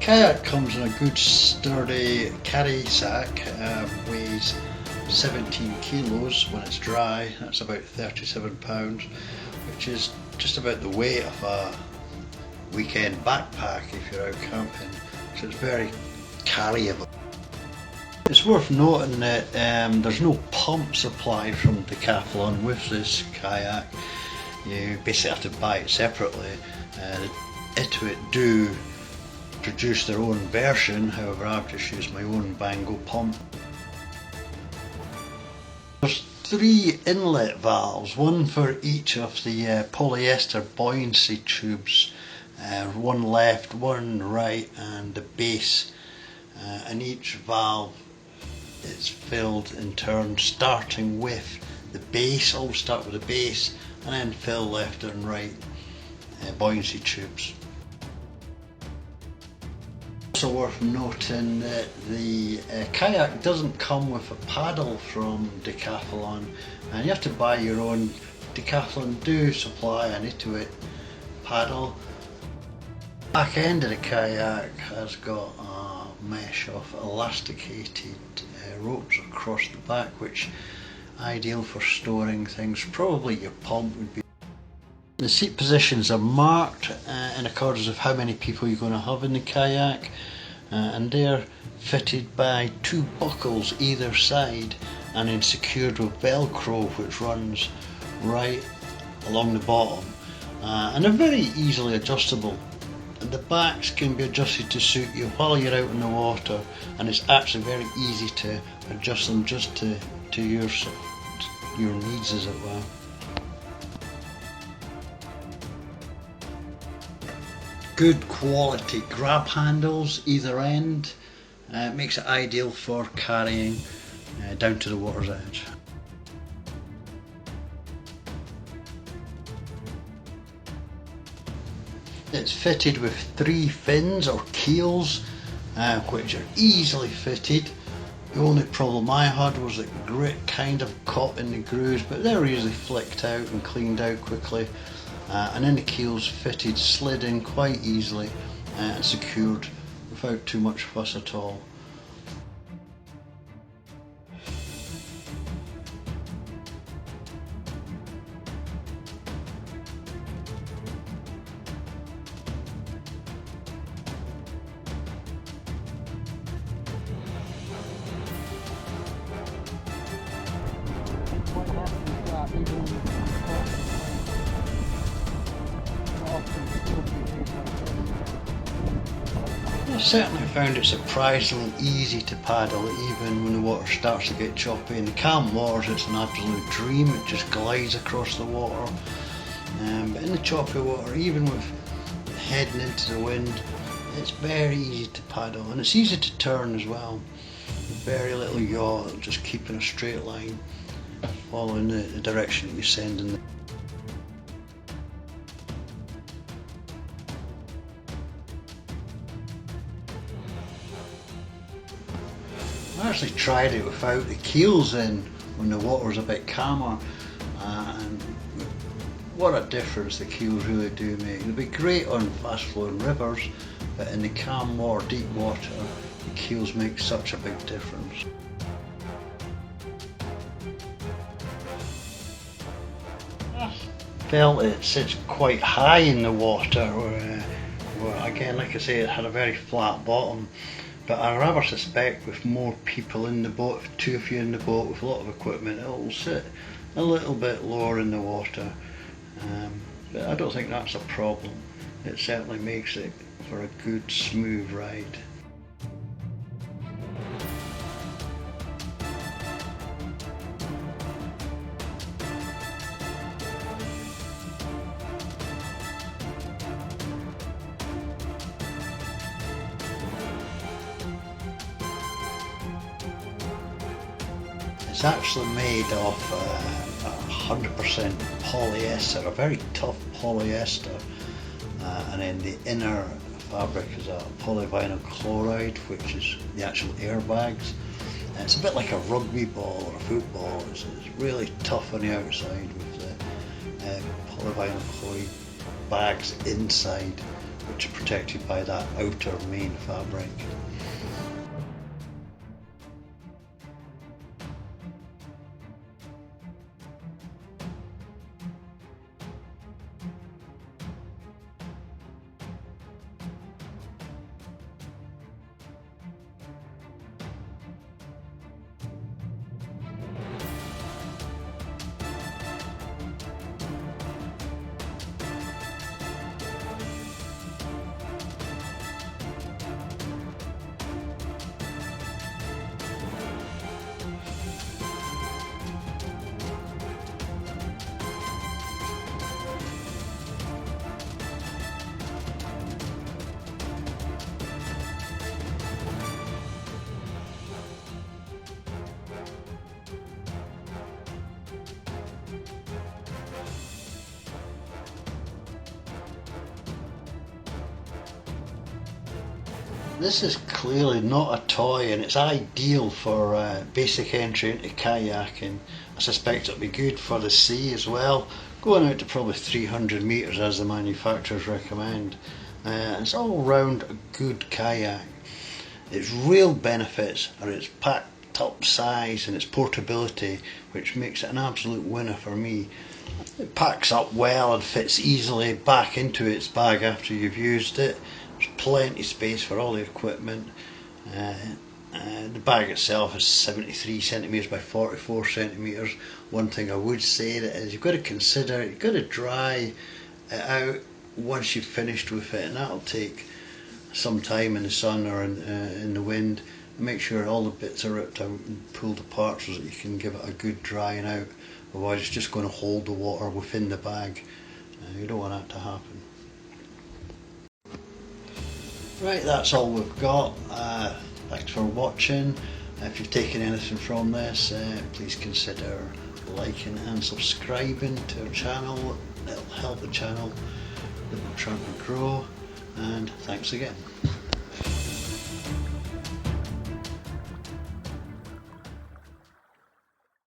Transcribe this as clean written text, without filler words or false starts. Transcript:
Kayak comes in a good sturdy carry sack, weighs 17 kilos when it's dry. That's about 37 pounds, which is just about the weight of a weekend backpack if you're out camping, so it's very carryable. It's worth noting that there's no pump supply from Decathlon with this kayak. You basically have to buy it separately. Itiwit do produce their own version, however I've just used my own Bango pump. There's 3 inlet valves, one for each of the polyester buoyancy tubes, one left, one right, and the base, and each valve is filled in turn, starting with the base. Always start with the base and then fill left and right buoyancy tubes. Also worth noting that the kayak doesn't come with a paddle from Decathlon, and you have to buy your own. Decathlon do supply an itiwit paddle. Back end of the kayak has got a mesh of elasticated ropes across the back, which ideal for storing things. Probably your pump would be. The seat positions are marked in accordance with how many people you're going to have in the kayak, and they're fitted by 2 buckles either side and then secured with velcro, which runs right along the bottom, and they're very easily adjustable. And the backs can be adjusted to suit you while you're out in the water, and it's actually very easy to adjust them just to your needs, as it were. Good quality grab handles either end, makes it ideal for carrying down to the water's edge. It's fitted with 3 fins or keals, which are easily fitted. The only problem I had was that grit kind of caught in the grooves, but they're easily flicked out and cleaned out quickly. And then the keels fitted, slid in quite easily and secured without too much fuss at all. I certainly found it surprisingly easy to paddle, even when the water starts to get choppy. In the calm waters it's an absolute dream, it just glides across the water. But in the choppy water, even with heading into the wind, it's very easy to paddle, and it's easy to turn as well. Very little yaw, just keeping a straight line, following the direction that you're sending. I actually tried it without the keels in when the water's a bit calmer, and what a difference the keels really do make. They'll be great on fast flowing rivers, but in the calm water, deep water, the keels make such a big difference. I felt it sits quite high in the water, where again, like I say, it had a very flat bottom. But I rather suspect with more people in the boat, if 2 of you in the boat with a lot of equipment, it will sit a little bit lower in the water. But I don't think that's a problem. It certainly makes it for a good smooth ride. It's actually made of 100% polyester, a very tough polyester, and then the inner fabric is a polyvinyl chloride, which is the actual airbags. And it's a bit like a rugby ball or a football. It's really tough on the outside with the polyvinyl chloride bags inside, which are protected by that outer main fabric. This is clearly not a toy, and it's ideal for basic entry into kayaking. I suspect it'll be good for the sea as well, going out to probably 300 metres as the manufacturers recommend. It's all round a good kayak. Its real benefits are its packed up size and its portability, which makes it an absolute winner for me. It packs up well and fits easily back into its bag after you've used it. There's plenty of space for all the equipment. The bag itself is 73 centimetres by 44 centimetres. One thing I would say that is you've got to consider, you've got to dry it out once you've finished with it, and that'll take some time in the sun or in the wind. Make sure all the bits are ripped out and pulled apart so that you can give it a good drying out. Otherwise it's just going to hold the water within the bag. You don't want that to happen. Right, that's all we've got. Thanks for watching. If you've taken anything from this, please consider liking and subscribing to our channel. It'll help the channel that we're trying to grow. And thanks again.